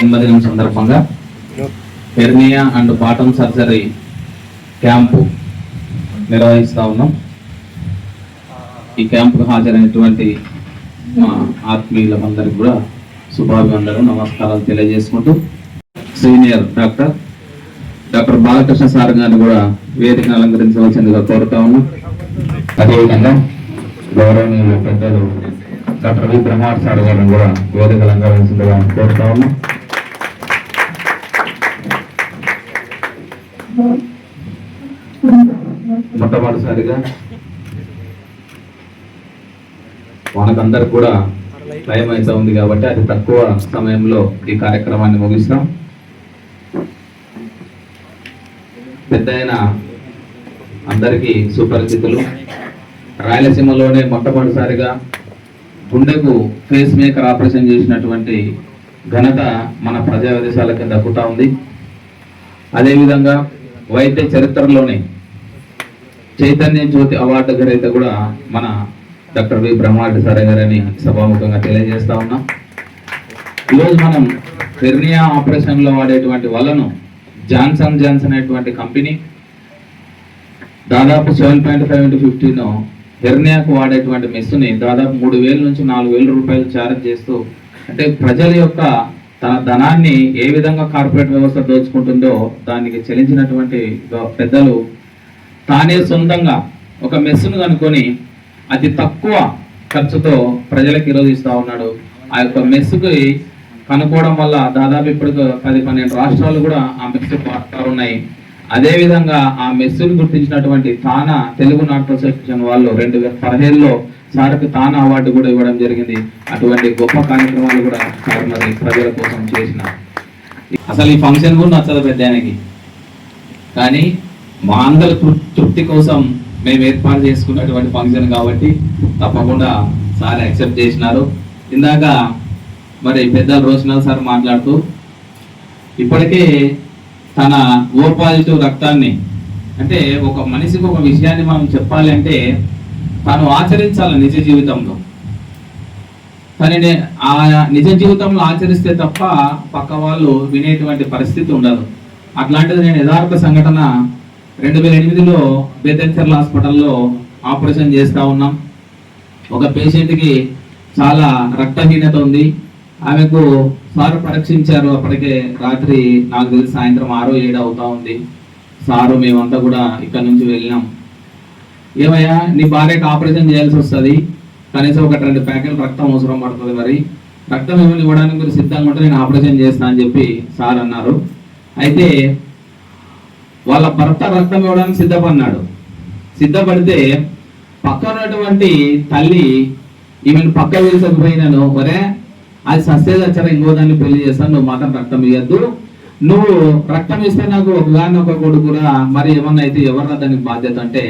జన్మదినం సందర్భంగా hernia and bottom surgery camp నిర్వహిస్తా ఉన్నాం. ఈ క్యాంపుకు హాజరైనటువంటి మా ఆత్మీయులందరికీ కూడా శుభాభివందనలు, నమస్కారాలు తెలియజేసుకుంటూ సీనియర్ డాక్టర్ బాలకృష్ణ సార్ గారిని కూడా వేదికను అలంకరించవలసిందిగా కోరుతా ఉన్నాం. అదేవిధంగా గౌరవనీయులు పెద్దలు డాక్టర్ వి బ్రహ్మార్ సార్ గారిని కూడా వేదిక అలంకరించగా కోరుతా ఉన్నాం. మొట్టమొదటిసారిగా మనకందరికి కూడా టైం అయితే ఉంది కాబట్టి అతి తక్కువ సమయంలో ఈ కార్యక్రమాన్ని ముగిస్తాం. పెద్ద ఆయన అందరికీ సుపరిచితులు. రాయలసీమలోనే మొట్టమొదటిసారిగా గుండెకు ఫేస్ మేకర్ ఆపరేషన్ చేసినటువంటి ఘనత మన ప్రజా విదేశాలకి దక్కుతా ఉంది. అదేవిధంగా వైద్య చరిత్రలోనే చైతన్య జ్యోతి అవార్డు గ్రహీత కూడా మన డాక్టర్ వి బ్రహ్మారెడ్డి సార్ గారని సభాముఖంగా తెలియజేస్తా ఉన్నాం. ఈరోజు మనం హెర్నియా ఆపరేషన్లో వాడేటువంటి వలను జాన్సన్ అనేటువంటి కంపెనీ దాదాపు 7.5 హెర్నియాకు వాడేటువంటి మెస్సుని దాదాపు 3,000 నుంచి 4,000 రూపాయలు ఛార్జ్ చేస్తూ, అంటే ప్రజల యొక్క తన ధనాన్ని ఏ విధంగా కార్పొరేట్ వ్యవస్థ దోచుకుంటుందో దానికి చెల్లించినటువంటి పెద్దలు తానే సొంతంగా ఒక మెస్సును కనుక్కొని అతి తక్కువ ఖర్చుతో ప్రజలకు ఈరోజు ఇస్తూ ఉన్నాడు. ఆ యొక్క మెస్సుకి కనుక్కోవడం వల్ల దాదాపు ఇప్పుడు 10-12 రాష్ట్రాలు కూడా ఆ మెస్సు వాడుతూ ఉన్నాయి. అదేవిధంగా ఆ మెస్సును గుర్తించినటువంటి తానా తెలుగు నాట్య అసోసియేషన్ వాళ్ళు 2017లో సార్కి తానా అవార్డు కూడా ఇవ్వడం జరిగింది. అటువంటి గొప్ప కార్యక్రమాలు కూడా సార్ మరి ప్రజల కోసం చేసిన. అసలు ఈ ఫంక్షన్ కూడా నచ్చదు పెద్ద ఆయనకి, కానీ మా అందరి తృప్తి కోసం మేము ఏర్పాటు చేసుకున్నటువంటి ఫంక్షన్ కాబట్టి తప్పకుండా సార్ యాక్సెప్ట్ చేసినారు. ఇందాక మరి పెద్దలు రోషనల్ సార్ మాట్లాడుతూ ఇప్పటికే తన ఓ పాజిటివ్ రక్తాన్ని, అంటే ఒక మనిషికి ఒక విషయాన్ని మనం చెప్పాలి అంటే తను ఆచరించాలి నిజ జీవితంలో. కానీ ఆ నిజ జీవితంలో ఆచరిస్తే తప్ప పక్క వాళ్ళు వినేటువంటి పరిస్థితి ఉండదు. అట్లాంటిది నేను యథార్థ సంఘటన 2008లో బేతంచెర్ల హాస్పిటల్లో ఆపరేషన్ చేస్తూ ఉన్నాం. ఒక పేషెంట్కి చాలా రక్తహీనత ఉంది. ఆమెకు సారు పరీక్షించారు. అప్పటికే రాత్రి నాకు తెలిసి సాయంత్రం 6-7 అవుతా ఉంది. సారు మేమంతా కూడా ఇక్కడ నుంచి వెళ్ళినాం. ఏమయ్యా, నీ భార్యకు ఆపరేషన్ చేయాల్సి వస్తుంది, కనీసం 1-2 ప్యాకెట్లు రక్తం అవసరం పడుతుంది, మరి రక్తం ఏమైనా ఇవ్వడానికి మీరు సిద్ధంగా ఉంటే నేను ఆపరేషన్ చేస్తా అని చెప్పి సార్ అన్నారు. అయితే వాళ్ళ భర్త రక్తం ఇవ్వడానికి సిద్ధపడితే పక్కనటువంటి తల్లి ఈమెను పక్క వేసకపోయినాను, వరే అది సస్యదచ్చర ఇంకో దాన్ని పెళ్లి చేస్తాను, నువ్వు మాత్రం రక్తం ఇవ్వద్దు, నువ్వు రక్తం ఇస్తే నాకు ఒక కొడుకురా, మరి ఏమన్నా అయితే ఎవరన్నా దానికి బాధ్యత అంటే,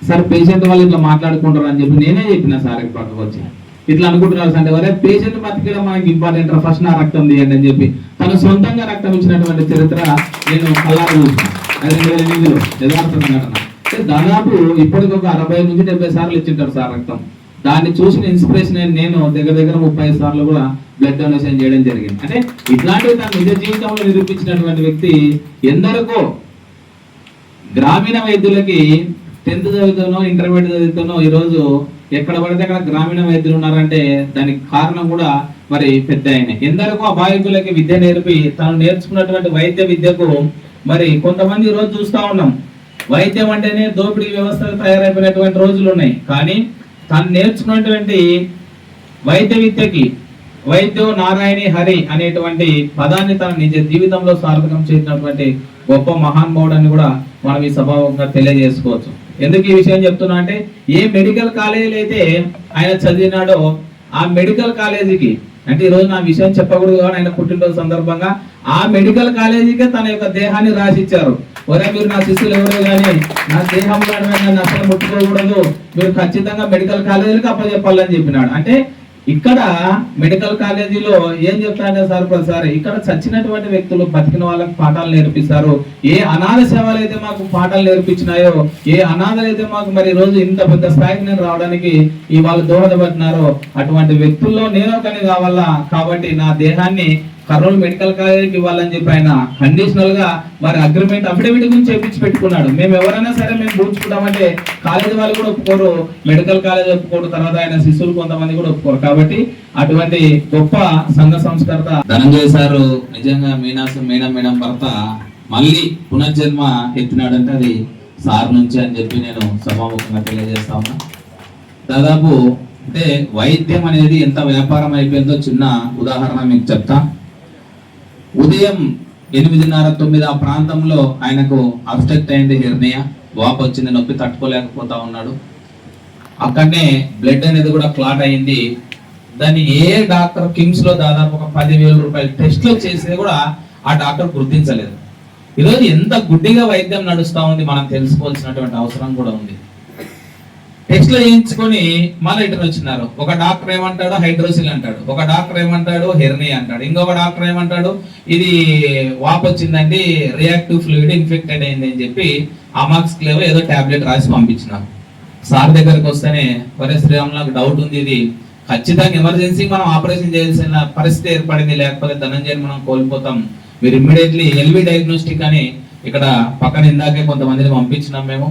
సార్ పేషెంట్ వాళ్ళు ఇట్లా మాట్లాడుకుంటారు అని చెప్పి నేనే చెప్పిన సార్ పక్కకు వచ్చి, ఇట్లా అనుకుంటున్నారు అంటే వరే పేషెంట్ బతికడం మనకి ఇంపార్టెంట్, ఫస్ట్ నా రక్తం తీయండి అని చెప్పి తను సొంతంగా రక్తం ఇచ్చినటువంటి చరిత్ర నేను కళ్ళారు చూసిన. 2008లో యథార్థ సంఘటన. దాదాపు ఇప్పటికి ఒక 60 నుంచి 70 సార్లు ఇచ్చింటారు సార్ రక్తం. దాన్ని చూసిన ఇన్స్పిరేషన్ నేను దగ్గర 35 సార్లు కూడా బ్లడ్ డొనేషన్ చేయడం జరిగింది. అంటే ఇట్లాంటివి తన నిజ జీవితంలో నిరూపించినటువంటి వ్యక్తి ఎందరికో గ్రామీణ వైద్యులకి 10th చదువుతానో ఇంటర్మీడియట్ చదువుతానో ఈరోజు ఎక్కడ పడితే అక్కడ గ్రామీణ వైద్యులు ఉన్నారంటే దానికి కారణం కూడా మరి పెద్ద ఆయన. ఎందరికో అబాయకులకి విద్య నేర్పి తను నేర్చుకున్నటువంటి వైద్య విద్యకు మరి కొంతమంది ఈరోజు చూస్తూ ఉన్నాం, వైద్యం అంటేనే దోపిడీ వ్యవస్థలు తయారైపోయినటువంటి రోజులు ఉన్నాయి. కానీ తను నేర్చుకున్నటువంటి వైద్య విద్యకి వైద్యో నారాయణి హరి అనేటువంటి పదాన్ని తన నిజ జీవితంలో సార్థకం చేసినటువంటి గొప్ప మహానుభావుడు అని కూడా మనం ఈ సభాముఖంగా తెలియజేసుకోవచ్చు. ఎందుకు ఈ విషయం చెప్తున్నా అంటే, ఏ మెడికల్ కాలేజీలో అయితే ఆయన చదివినాడో ఆ మెడికల్ కాలేజీకి, అంటే ఈరోజు నా విషయం చెప్పకూడదు కానీ ఆయన పుట్టినరోజు సందర్భంగా ఆ మెడికల్ కాలేజీకే తన యొక్క దేహాన్ని రాసిచ్చారు. ఒరే మీరు నా శిష్యులు ఎవరో కానీ నా దేహంలో నన్ను అసలు ముట్టుకోకూడదు, మీరు ఖచ్చితంగా మెడికల్ కాలేజీలకు అప్పచెప్పాలని చెప్పినాడు. అంటే ఇక్కడ మెడికల్ కాలేజీలో ఏం చెప్తారంటే సార్ ప్రతిసారి ఇక్కడ చచ్చినటువంటి వ్యక్తులు బతికిన వాళ్ళకి పాఠాలు నేర్పిస్తారు. ఏ అనాథ సేవలు అయితే మాకు పాఠాలు నేర్పించినాయో, ఏ అనాథలు అయితే మాకు మరి రోజు ఇంత పెద్ద స్థాయికి నేను రావడానికి ఈ వాళ్ళు దోహదపడుతున్నారో అటువంటి వ్యక్తుల్లో నేను ఒకని కావాలా. కాబట్టి నా దేహాన్ని కర్నూలు మెడికల్ కాలేజీకి ఇవ్వాలని చెప్పి ఆయన కండిషనల్ గా మరి అగ్రిమెంట్ అఫిడవిట్ గురించి చేపించి పెట్టుకున్నాడు. మేము ఎవరైనా సరే మేము పూడ్చుకుంటామంటే కాలేజీ వాళ్ళు కూడా ఒప్పుకోరు, మెడికల్ కాలేజ్ ఒప్పుకోరు, తర్వాత ఆయన శిష్యులు కొంతమంది కూడా ఒప్పుకోరు. కాబట్టి అటువంటి గొప్ప సంఘ సంస్కర్త ధనంజయ్ సారు నిజంగా మేడం భర్త మళ్ళీ పునర్జన్మ ఎత్తినాడంటే అది సార్ నుంచి అని చెప్పి నేను సభాముఖంగా తెలియజేస్తా ఉన్నా. దాదాపు అంటే వైద్యం అనేది ఎంత వ్యాపారం అయిపోయిందో చిన్న ఉదాహరణ మీకు చెప్తా. ఉదయం 8:30-9 ఆ ప్రాంతంలో ఆయనకు అబ్స్ట్రక్ట్ అయింది, హెర్నియా వాపు వచ్చింది, నొప్పి తట్టుకోలేకపోతా ఉన్నాడు. అక్కడనే బ్లడ్ అనేది కూడా క్లాట్ అయింది. దాన్ని ఏ డాక్టర్ కిమ్స్ లో దాదాపు ఒక 10,000 రూపాయలు టెస్ట్లు చేసి కూడా ఆ డాక్టర్ గుర్తించలేదు. ఈరోజు ఎంత గుడ్డిగా వైద్యం నడుస్తా ఉంది మనం తెలుసుకోవాల్సినటువంటి అవసరం కూడా ఉంది. టెస్ట్లు చేయించుకొని మళ్ళీ రిటర్న్ వచ్చినారు. ఒక డాక్టర్ ఏమంటాడు హైడ్రోసిల్ అంటాడు, ఒక డాక్టర్ ఏమంటాడు హెర్నియా అంటాడు, ఇంకొక డాక్టర్ ఏమంటాడు ఇది వాపు వచ్చిందండి, రియాక్టివ్ ఫ్లూయిడ్ ఇన్ఫెక్టెడ్ అయింది అని చెప్పి అమాక్స్ క్లేవ్ ఏదో టాబ్లెట్ రాసి పంపించినారు. సార్ దగ్గరికి వస్తేనే వరే శ్రీరామ్ నాకు డౌట్ ఉంది, ఇది ఖచ్చితంగా ఎమర్జెన్సీ మనం ఆపరేషన్ చేయాల్సిన పరిస్థితి ఏర్పడింది, లేకపోతే ధనంజయని మనం కోల్పోతాం, మీరు ఇమ్మీడియట్లీ ఎల్వి డయాగ్నోస్టిక్ అని ఇక్కడ పక్కన ఇందాకే కొంతమందిని పంపించినాం మేము.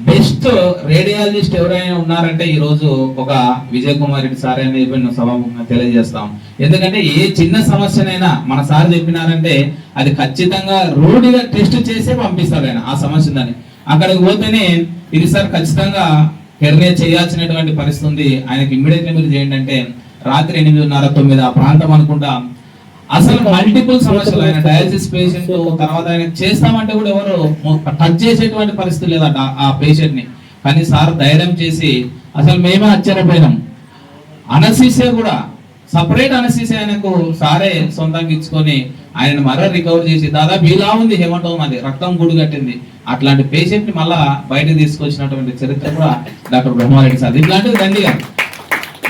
బెస్ట్ రేడియాలజిస్ట్ ఎవరైనా ఉన్నారంటే ఈ రోజు ఒక విజయ్ కుమార్ రెడ్డి సార్ అని చెప్పి సభాముఖంగా తెలియజేస్తాం. ఎందుకంటే ఏ చిన్న సమస్యనైనా మన సార్ చెప్పినారంటే అది ఖచ్చితంగా రూఢిగా టెస్ట్ చేసే పంపిస్తాడు ఆయన ఆ సమస్యని. అక్కడికి పోతేనే ఇది సార్ ఖచ్చితంగా హెర్నియా చేయాల్సినటువంటి పరిస్థితి ఉంది, ఆయనకి ఇమ్మీడియట్లీ మీరు చేయండి అంటే రాత్రి 8:30-9 ఆ ప్రాంతం అనుకుంటా. అసలు మల్టిపుల్ సమస్యలు, ఆయన డయాలసిస్ పేషెంట్, తర్వాత ఆయన చేస్తామంటే కూడా ఎవరు టచ్ చేసేటువంటి పరిస్థితి లేదట ఆ పేషెంట్ ని. కానీ సార్ ధైర్యం చేసి అసలు మేమే ఆశ్చర్యపోయినాం. అనస్థీసియా కూడా సపరేట్ అనస్థీసియా ఆయనకు సారే సొంతంగా ఇచ్చుకొని ఆయన మరో రికవర్ చేసి దాదాపు ఇలా ఉంది హేమటోమా, అది రక్తం గూడు కట్టింది. అట్లాంటి పేషెంట్ ని మళ్ళా బయటకు తీసుకొచ్చినటువంటి చరిత్ర కూడా డాక్టర్ బ్రహ్మారెడ్డి సార్. ఇట్లాంటివి దండిగా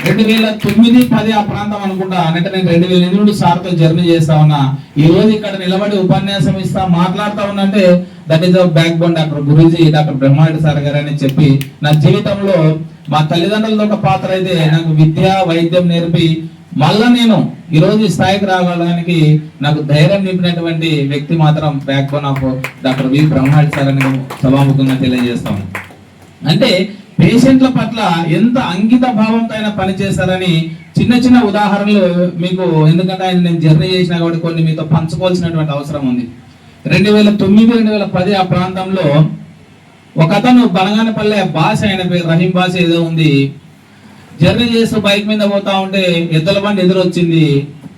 2009-10 ఆ ప్రాంతం అనుకుంటా. అంటే నేను 2008 సార్తో జర్నీ చేస్తా ఉన్నా. ఈ రోజు ఇక్కడ నిలబడి ఉపన్యాసం ఇస్తా మాట్లాడుతా ఉన్నంటే that is backbone doctor Guruji doctor Brahmareddy sir గారు అని చెప్పి నా జీవితంలో మా తల్లిదండ్రులతో ఒక పాత్ర అయితే నాకు విద్య వైద్యం నేర్పి మళ్ళా నేను ఈ రోజు స్థాయికి రావడానికి నాకు ధైర్యం నింపినటువంటి వ్యక్తి మాత్రం backbone of doctor V Brahma Reddy sir అని సభాముఖంగా తెలియజేస్తాను. అంటే పేషెంట్ల పట్ల ఎంత అంకిత భావంతో ఆయన పనిచేస్తారని చిన్న చిన్న ఉదాహరణలు మీకు, ఎందుకంటే ఆయన నేను జర్నీ చేసినా కాబట్టి కొన్ని మీతో పంచుకోవాల్సినటువంటి అవసరం ఉంది. 2009-2010 ఆ ప్రాంతంలో ఒక అతను బనగానపల్లె భాష, ఆయన పేరు రహీం భాష ఏదో ఉంది, జర్నీ చేస్తూ బైక్ మీద పోతా ఉంటే ఎద్దుల బండి ఎదురొచ్చింది.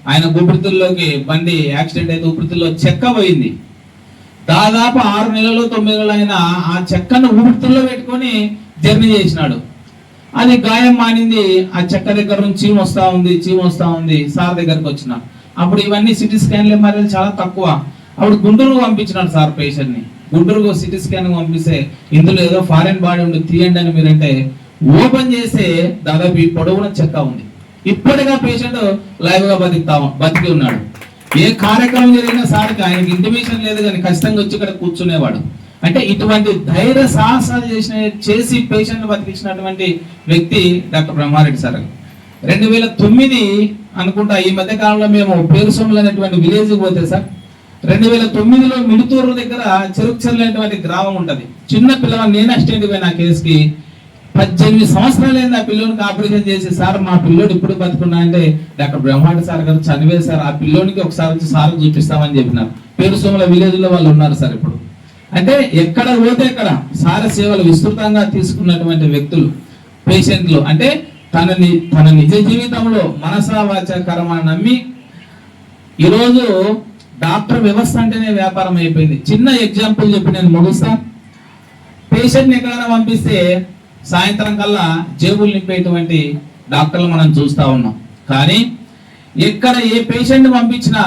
ఆయన ఊపిరితిత్తుల్లోకి బండి యాక్సిడెంట్ అయితే ఊపిరితిత్తుల్లో చెక్క పోయింది. దాదాపు 6 నెలలు 9 నెలలు అయినా ఆ చెక్కను ఊపిరితిత్తుల్లో పెట్టుకొని జర్నీ చేసినాడు. అది గాయం మానింది. ఆ చెక్క దగ్గర నుంచి చీమ వస్తా ఉంది. సార్ దగ్గరకు వచ్చిన అప్పుడు ఇవన్నీ సిటీ స్కాన్లు మరి చాలా తక్కువ. అప్పుడు గుంటూరుకు పంపించినాడు సార్ పేషెంట్ ని. గుంటూరుకు సిటీ స్కాన్ పంపిస్తే ఇందులో ఏదో ఫారెన్ బాడీ ఉండి తీయండి అని మీరంటే ఓపెన్ చేస్తే దాదాపు ఈ పొడవున చెక్క ఉంది. ఇప్పటిగా పేషెంట్ లైవ్ గా బతికి ఉన్నాడు. ఏ కార్యక్రమం జరిగినా సార్కి ఆయనకి ఇంటిమేషన్ లేదు కానీ ఖచ్చితంగా వచ్చి ఇక్కడ కూర్చునేవాడు. అంటే ఇటువంటి ధైర్య సాహసాలు చేసి పేషెంట్ బతికించినటువంటి వ్యక్తి డాక్టర్ బ్రహ్మారెడ్డి సార్. 2009 అనుకుంటా ఈ మధ్య కాలంలో మేము పేరుసొమ్ములు అనేటువంటి విలేజ్ పోతే సార్ 2009లో మిడుతూరు దగ్గర చెరుకుచెర్ల అనేటువంటి గ్రామం ఉంటది. చిన్న పిల్లవాడు నేను అసిస్టెంట్ పోయిన ఆ కేసుకి 18 సంవత్సరాలు అయింది. ఆ పిల్లోనికి ఆపరేషన్ చేసి సార్ మా పిల్లోడు ఇప్పుడు బతుకున్నా అంటే డాక్టర్ బ్రహ్మారెడ్డి సార్ గారు చనివే సార్ ఆ పిల్లోనికి ఒకసారి వచ్చి సార్ చూపిస్తామని చెప్పినారు. పేరుసొమ్ముల విలేజ్ లో వాళ్ళు ఉన్నారు సార్ ఇప్పుడు. అంటే ఎక్కడ పోతే ఎక్కడ సార సేవలు విస్తృతంగా తీసుకున్నటువంటి వ్యక్తులు పేషెంట్లు. అంటే తన నిజ జీవితంలో మనసా వాచ కర్మ నమ్మి ఈరోజు డాక్టర్ వ్యవస్థ అంటేనే వ్యాపారం అయిపోయింది. చిన్న ఎగ్జాంపుల్ చెప్పి నేను ముగిస్తా. పేషెంట్ని ఎక్కడైనా పంపిస్తే సాయంత్రం కల్లా జేబులు నింపేటువంటి డాక్టర్లు మనం చూస్తా ఉన్నాం. కానీ ఎక్కడ ఏ పేషెంట్ పంపించినా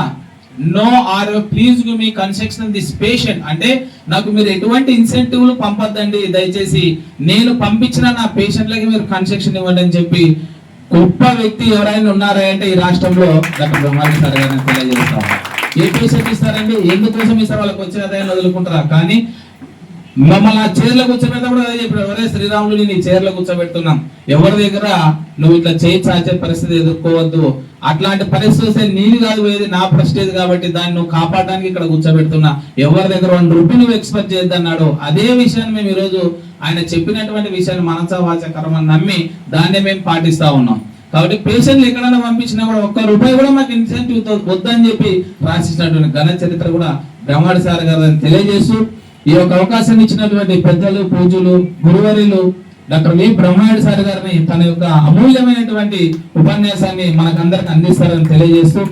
no or please give me concession this patient, అంటే నాకు మీరు ఎటువంటి ఇన్సెంటివ్లు పంపొద్దండి, దయచేసి నేను పంపించిన నా పేషెంట్లకి మీరు కన్సెషన్ ఇవ్వండి అని చెప్పి గొప్ప వ్యక్తి ఎవరైనా ఉన్నారా అంటే ఈ రాష్ట్రంలో డాక్టర్ బ్రహ్మారెడ్డి సార్ గారిని తెలియజేస్తాం. ఏ పేషెంట్ ఇస్తారండి, ఎందుకోసం ఇస్తారు, వాళ్ళకి వచ్చే ఆదాయాన్ని వదులుకుంటారా? కానీ మమ్మల్ని ఆ చైర్లో కూర్చోబెట్టప్పుడు అదే చెప్పాడు, ఎవరే శ్రీరాములు నీ చైర్లో కూర్చోబెడుతున్నాం, ఎవరి దగ్గర నువ్వు ఇట్లా చేయి చాచే పరిస్థితి ఎదుర్కోవద్దు, అట్లాంటి పరిస్థితి వస్తే నీళ్ళు కాదు పోయేది నా ప్రెస్టేజ్ కాబట్టి దాన్ని నువ్వు కాపాడడానికి ఇక్కడ కూర్చోబెడుతున్నా, ఎవరి దగ్గర 1 రూపాయి నువ్వు ఎక్స్పెక్ట్ చేయొద్దన్నాడు. అదే విషయాన్ని మేము ఈరోజు ఆయన చెప్పినటువంటి విషయాన్ని మనసా వాచ కర్మని నమ్మి దాన్నే మేము పాటిస్తా ఉన్నాం. కాబట్టి పేషెంట్లు ఎక్కడైనా పంపించినా కూడా 1 రూపాయి కూడా మాకు ఇన్సెంటివ్ వద్దని చెప్పి రాసిచ్చినటువంటి ఘన చరిత్ర కూడా బ్రహ్మాడి సార్ గారు తెలియజేస్తూ, ఈ యొక్క అవకాశాన్ని ఇచ్చినటువంటి పెద్దలు, పూజలు, గురువర్యులు డాక్టర్ వి బ్రహ్మాడి సార్ గారిని తన యొక్క అమూల్యమైనటువంటి ఉపన్యాసాన్ని మనకందరికి అందిస్తారని తెలియజేస్తూ